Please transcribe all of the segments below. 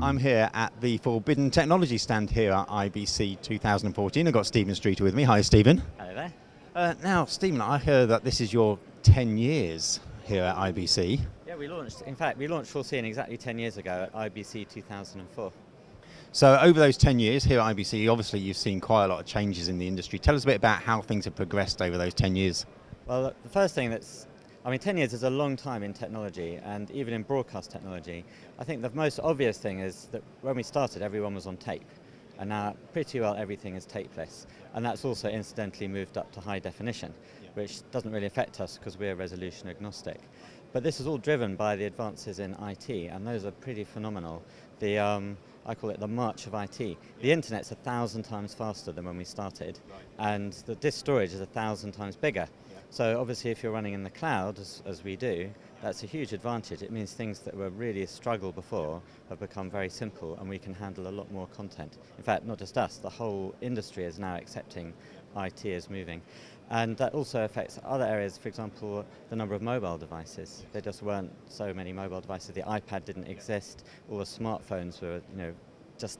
I'm here at the Forbidden Technology stand here at IBC 2014. I've got Stephen Streater with me. Hi, Stephen. Hello there. Now, Stephen, I heard that this is your 10 years here at IBC. Yeah, we launched Forscene exactly 10 years ago at IBC 2004. So over those 10 years here at IBC, obviously you've seen quite a lot of changes in the industry. Tell us a bit about how things have progressed over those 10 years. Well, the first thing 10 years is a long time in technology, and even in broadcast technology. I think the most obvious thing is that when we started, everyone was on tape. And now pretty well everything is tapeless. And that's also incidentally moved up to high definition, which doesn't really affect us because we're resolution agnostic. But this is all driven by the advances in IT, and those are pretty phenomenal. I call it the march of IT. The internet's 1,000 times faster than when we started, and the disk storage is 1,000 times bigger. So obviously if you're running in the cloud, as we do, that's a huge advantage. It means things that were really a struggle before have become very simple, and we can handle a lot more content. In fact, not just us, the whole industry is now accepting IT is moving. And that also affects other areas, for example, the number of mobile devices. There just weren't so many mobile devices. The iPad didn't exist. All the smartphones were, just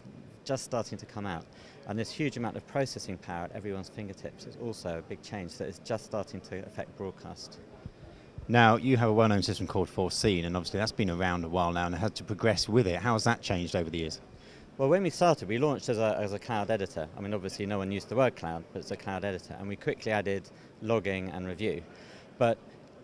starting to come out. And this huge amount of processing power at everyone's fingertips is also a big change that is just starting to affect broadcast. Now, you have a well-known system called Forscene, and obviously that's been around a while now and had to progress with it. How has that changed over the years? Well, when we started, we launched as a cloud editor. I mean, obviously no one used the word cloud, but it's a cloud editor, and we quickly added logging and review. But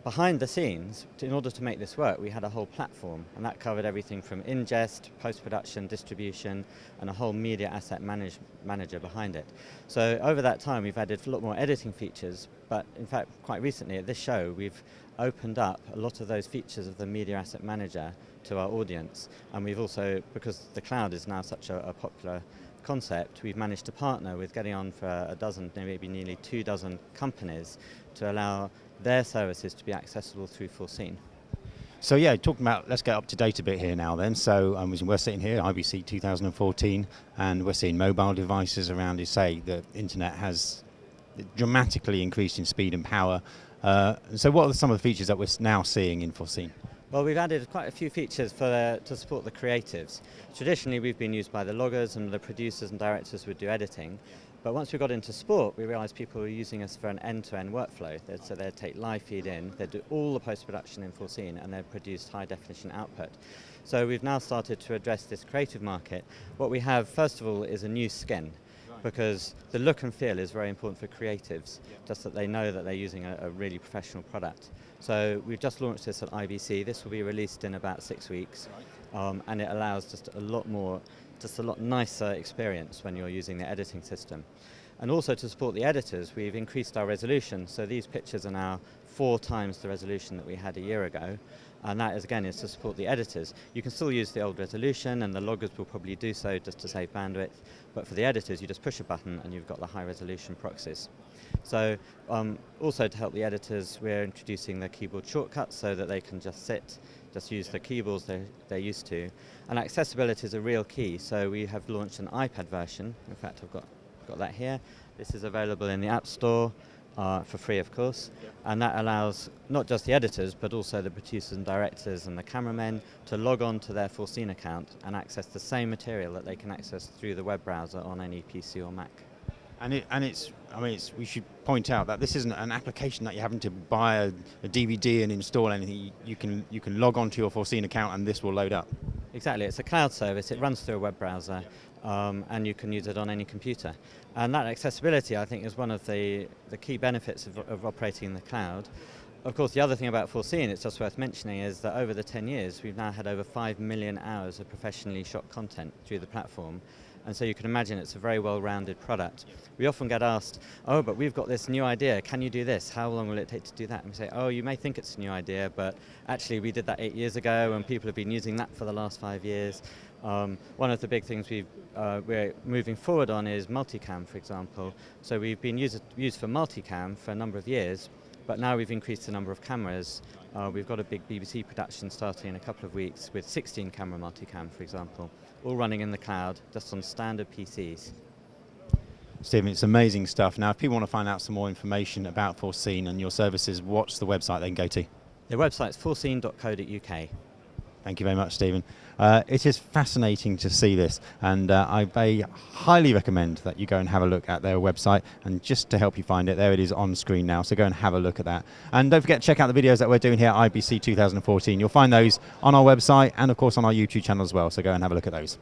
behind the scenes, in order to make this work, we had a whole platform, and that covered everything from ingest, post-production, distribution, and a whole media asset manager behind it. So over that time, we've added a lot more editing features, but in fact, quite recently at this show, we've opened up a lot of those features of the media asset manager to our audience. And we've also, because the cloud is now such a popular concept, we've managed to partner with getting on for a dozen, maybe nearly 24 companies to allow their services to be accessible through Forscene. So yeah, talking about, let's get up to date a bit here now then. So we're sitting here, IBC 2014, and we're seeing mobile devices around. You say the internet has dramatically increased in speed and power. So what are some of the features that we're now seeing in Forscene? Well, we've added quite a few features to support the creatives. Traditionally, we've been used by the loggers, and the producers and directors would do editing. But once we got into sport, we realized people were using us for an end-to-end workflow. So they'd take live feed in, they'd do all the post-production in Forscene, and they'd produce high-definition output. So we've now started to address this creative market. What we have, first of all, is a new skin, because the look and feel is very important for creatives, just that they know that they're using a really professional product. So we've just launched this at IBC. This will be released in about 6 weeks, and it allows just a lot nicer experience when you're using the editing system. And also to support the editors, we've increased our resolution. So these pictures are now 4 times the resolution that we had a year ago. And that is, again, is to support the editors. You can still use the old resolution, and the loggers will probably do so just to save bandwidth. But for the editors, you just push a button and you've got the high resolution proxies. So also to help the editors, we're introducing the keyboard shortcuts so that they can just use the keyboards they're used to. And accessibility is a real key. So we have launched an iPad version. In fact, I've got that here. This is available in the App Store for free, of course. And that allows not just the editors, but also the producers and directors and the cameramen to log on to their Forscene account and access the same material that they can access through the web browser on any PC or Mac. We should point out that this isn't an application that you're having to buy a DVD and install anything. You can log on to your Forscene account and this will load up. Exactly, it's a cloud service. It runs through a web browser, and you can use it on any computer. And that accessibility, I think, is one of the key benefits of operating in the cloud. Of course, the other thing about Forscene, it's just worth mentioning, is that over the 10 years, we've now had over 5 million hours of professionally shot content through the platform. And so you can imagine it's a very well-rounded product. We often get asked, oh, but we've got this new idea, can you do this? How long will it take to do that? And we say, oh, you may think it's a new idea, but actually we did that 8 years ago, and people have been using that for the last 5 years. One of the big things we're moving forward on is multicam, for example. So we've been used for multicam for a number of years, but now we've increased the number of cameras. We've got a big BBC production starting in a couple of weeks with 16 camera multicam, for example, all running in the cloud, just on standard PCs. Stephen, it's amazing stuff. Now, if people want to find out some more information about Forscene and your services, what's the website they can go to? The website's forscene.co.uk. Thank you very much, Stephen. It is fascinating to see this, and I very highly recommend that you go and have a look at their website. And just to help you find it, there it is on screen now, so go and have a look at that. And don't forget to check out the videos that we're doing here at IBC 2014. You'll find those on our website and, of course, on our YouTube channel as well, so go and have a look at those.